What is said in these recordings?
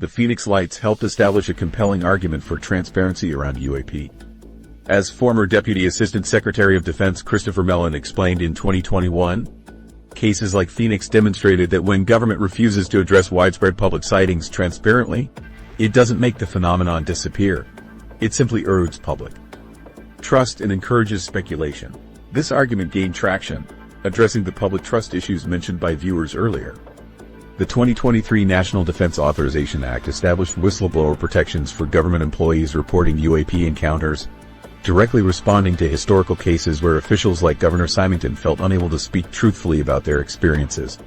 the Phoenix Lights helped establish a compelling argument for transparency around UAP. As former Deputy Assistant Secretary of Defense Christopher Mellon explained in 2021, cases like Phoenix demonstrated that when government refuses to address widespread public sightings transparently, it doesn't make the phenomenon disappear. It simply erodes public trust and encourages speculation. This argument gained traction, addressing the public trust issues mentioned by viewers earlier. The 2023 National Defense Authorization Act established whistleblower protections for government employees reporting UAP encounters, directly responding to historical cases where officials like Governor Symington felt unable to speak truthfully about their experiences.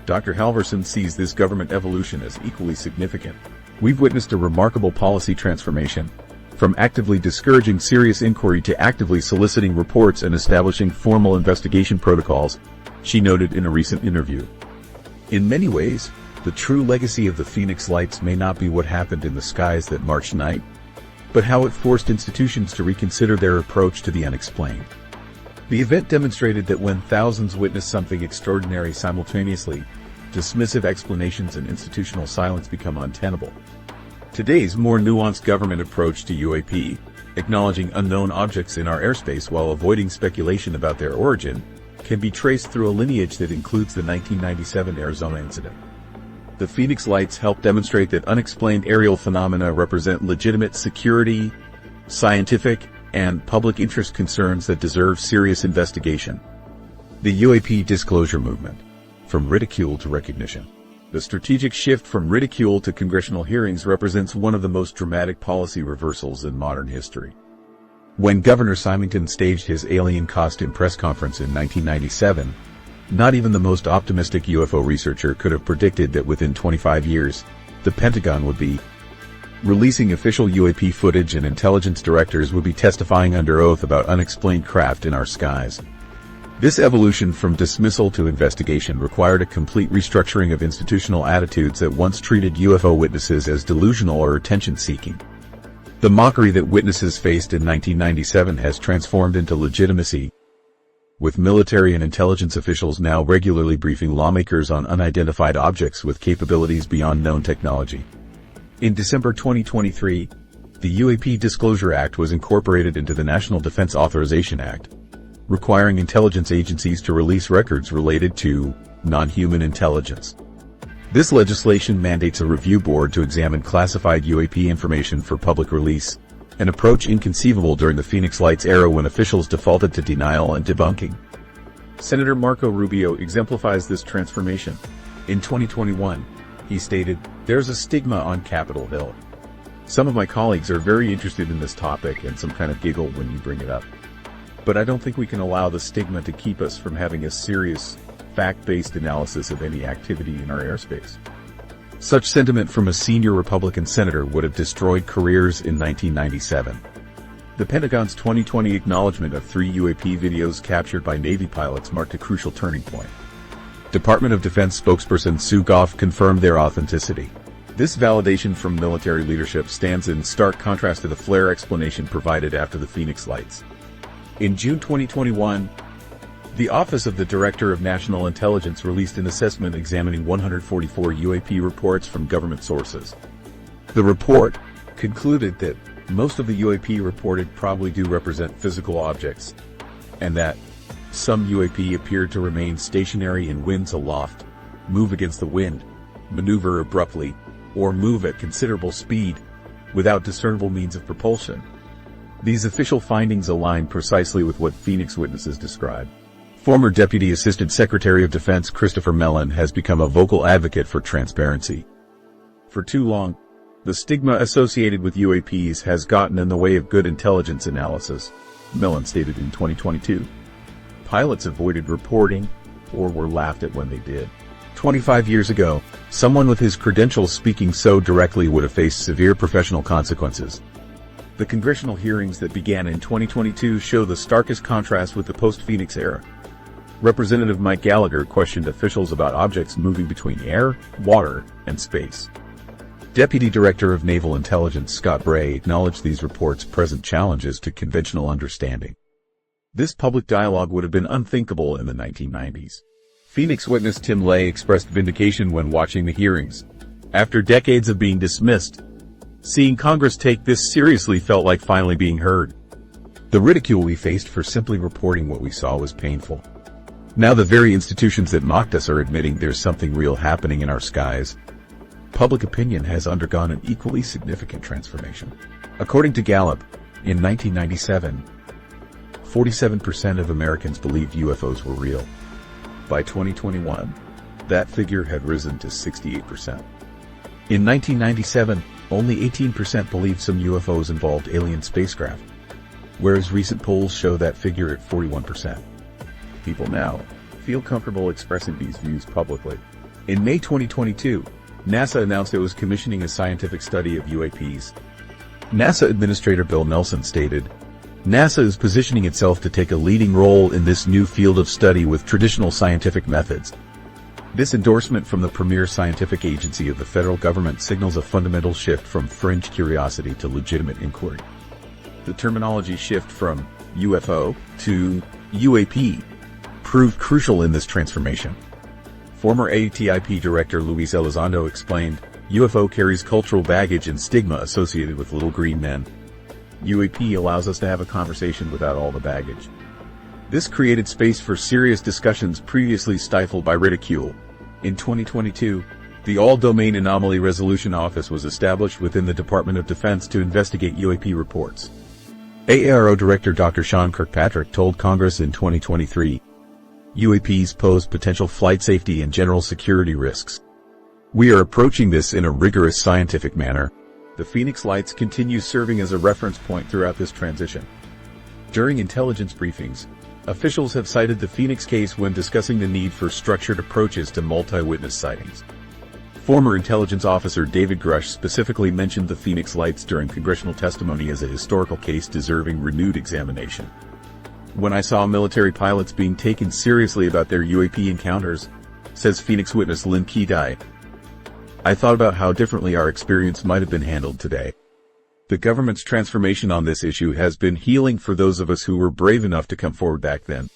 Dr. Halverson sees this government evolution as equally significant. We've witnessed a remarkable policy transformation, from actively discouraging serious inquiry to actively soliciting reports and establishing formal investigation protocols, she noted in a recent interview. In many ways, the true legacy of the Phoenix Lights may not be what happened in the skies that March night, but how it forced institutions to reconsider their approach to the unexplained. The event demonstrated that when thousands witness something extraordinary simultaneously, dismissive explanations and institutional silence become untenable. Today's more nuanced government approach to UAP, acknowledging unknown objects in our airspace while avoiding speculation about their origin, can be traced through a lineage that includes the 1997 Arizona incident. The Phoenix Lights help demonstrate that unexplained aerial phenomena represent legitimate security, scientific, and public interest concerns that deserve serious investigation. The UAP Disclosure Movement. From ridicule to recognition. The strategic shift from ridicule to congressional hearings represents one of the most dramatic policy reversals in modern history. When Governor Symington staged his alien costume press conference in 1997, not even the most optimistic UFO researcher could have predicted that within 25 years, the Pentagon would be releasing official UAP footage and intelligence directors would be testifying under oath about unexplained craft in our skies. This evolution from dismissal to investigation required a complete restructuring of institutional attitudes that once treated UFO witnesses as delusional or attention-seeking. The mockery that witnesses faced in 1997 has transformed into legitimacy, with military and intelligence officials now regularly briefing lawmakers on unidentified objects with capabilities beyond known technology. In December 2023, the UAP Disclosure Act was incorporated into the National Defense Authorization Act, requiring intelligence agencies to release records related to non-human intelligence. This legislation mandates a review board to examine classified UAP information for public release, an approach inconceivable during the Phoenix Lights era when officials defaulted to denial and debunking. Senator Marco Rubio exemplifies this transformation. In 2021, he stated, "There's a stigma on Capitol Hill. Some of my colleagues are very interested in this topic and some kind of giggle when you bring it up. But I don't think we can allow the stigma to keep us from having a serious, fact-based analysis of any activity in our airspace." Such sentiment from a senior Republican senator would have destroyed careers in 1997. The Pentagon's 2020 acknowledgement of 3 UAP videos captured by Navy pilots marked a crucial turning point. Department of Defense spokesperson Sue Goff confirmed their authenticity. This validation from military leadership stands in stark contrast to the flare explanation provided after the Phoenix Lights. In June 2021, the Office of the Director of National Intelligence released an assessment examining 144 UAP reports from government sources. The report concluded that most of the UAP reported probably do represent physical objects, and that some UAP appeared to remain stationary in winds aloft, move against the wind, maneuver abruptly, or move at considerable speed, without discernible means of propulsion. These official findings align precisely with what Phoenix witnesses described. Former Deputy Assistant Secretary of Defense Christopher Mellon has become a vocal advocate for transparency. For too long, the stigma associated with UAPs has gotten in the way of good intelligence analysis, Mellon stated in 2022. Pilots avoided reporting, or were laughed at when they did. 25 years ago, someone with his credentials speaking so directly would have faced severe professional consequences. The congressional hearings that began in 2022 show the starkest contrast with the post-Phoenix era. Representative Mike Gallagher questioned officials about objects moving between air, water, and space. Deputy Director of Naval Intelligence Scott Bray acknowledged these reports present challenges to conventional understanding. This public dialogue would have been unthinkable in the 1990s. Phoenix witness Tim Lay expressed vindication when watching the hearings. After decades of being dismissed, seeing Congress take this seriously felt like finally being heard. The ridicule we faced for simply reporting what we saw was painful. Now the very institutions that mocked us are admitting there's something real happening in our skies. Public opinion has undergone an equally significant transformation. According to Gallup, in 1997, 47% of Americans believed UFOs were real. By 2021, that figure had risen to 68%. In 1997, only 18% believed some UFOs involved alien spacecraft, whereas recent polls show that figure at 41%. People now feel comfortable expressing these views publicly. In May 2022, NASA announced it was commissioning a scientific study of UAPs. NASA Administrator Bill Nelson stated, NASA is positioning itself to take a leading role in this new field of study with traditional scientific methods. This endorsement from the premier scientific agency of the federal government signals a fundamental shift from fringe curiosity to legitimate inquiry. The terminology shift from UFO to UAP proved crucial in this transformation. Former ATIP Director Luis Elizondo explained, UFO carries cultural baggage and stigma associated with little green men. UAP allows us to have a conversation without all the baggage. This created space for serious discussions previously stifled by ridicule. In 2022, the All-Domain Anomaly Resolution Office was established within the Department of Defense to investigate UAP reports. AARO Director Dr. Sean Kirkpatrick told Congress in 2023, UAPs pose potential flight safety and general security risks. We are approaching this in a rigorous scientific manner. The Phoenix Lights continue serving as a reference point throughout this transition. During intelligence briefings, officials have cited the Phoenix case when discussing the need for structured approaches to multi-witness sightings. Former intelligence officer David Grush specifically mentioned the Phoenix Lights during congressional testimony as a historical case deserving renewed examination. When I saw military pilots being taken seriously about their UAP encounters, says Phoenix witness Lynn Kedai, I thought about how differently our experience might have been handled today. The government's transformation on this issue has been healing for those of us who were brave enough to come forward back then.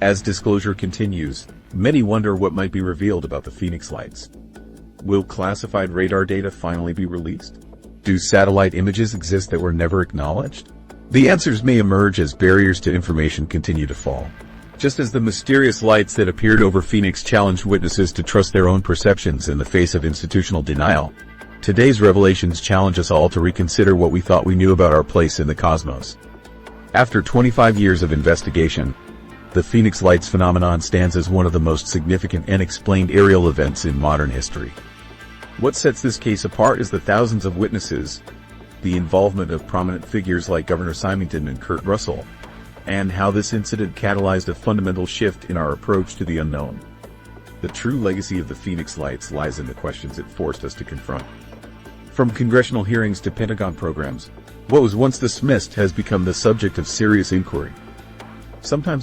As disclosure continues, many wonder what might be revealed about the Phoenix Lights. Will classified radar data finally be released? Do satellite images exist that were never acknowledged? The answers may emerge as barriers to information continue to fall. Just as the mysterious lights that appeared over Phoenix challenged witnesses to trust their own perceptions in the face of institutional denial, today's revelations challenge us all to reconsider what we thought we knew about our place in the cosmos. After 25 years of investigation, the Phoenix Lights phenomenon stands as one of the most significant unexplained aerial events in modern history. What sets this case apart is the thousands of witnesses, the involvement of prominent figures like Governor Symington and Kurt Russell, and how this incident catalyzed a fundamental shift in our approach to the unknown. The true legacy of the Phoenix Lights lies in the questions it forced us to confront. From congressional hearings to Pentagon programs, what was once dismissed has become the subject of serious inquiry. Sometimes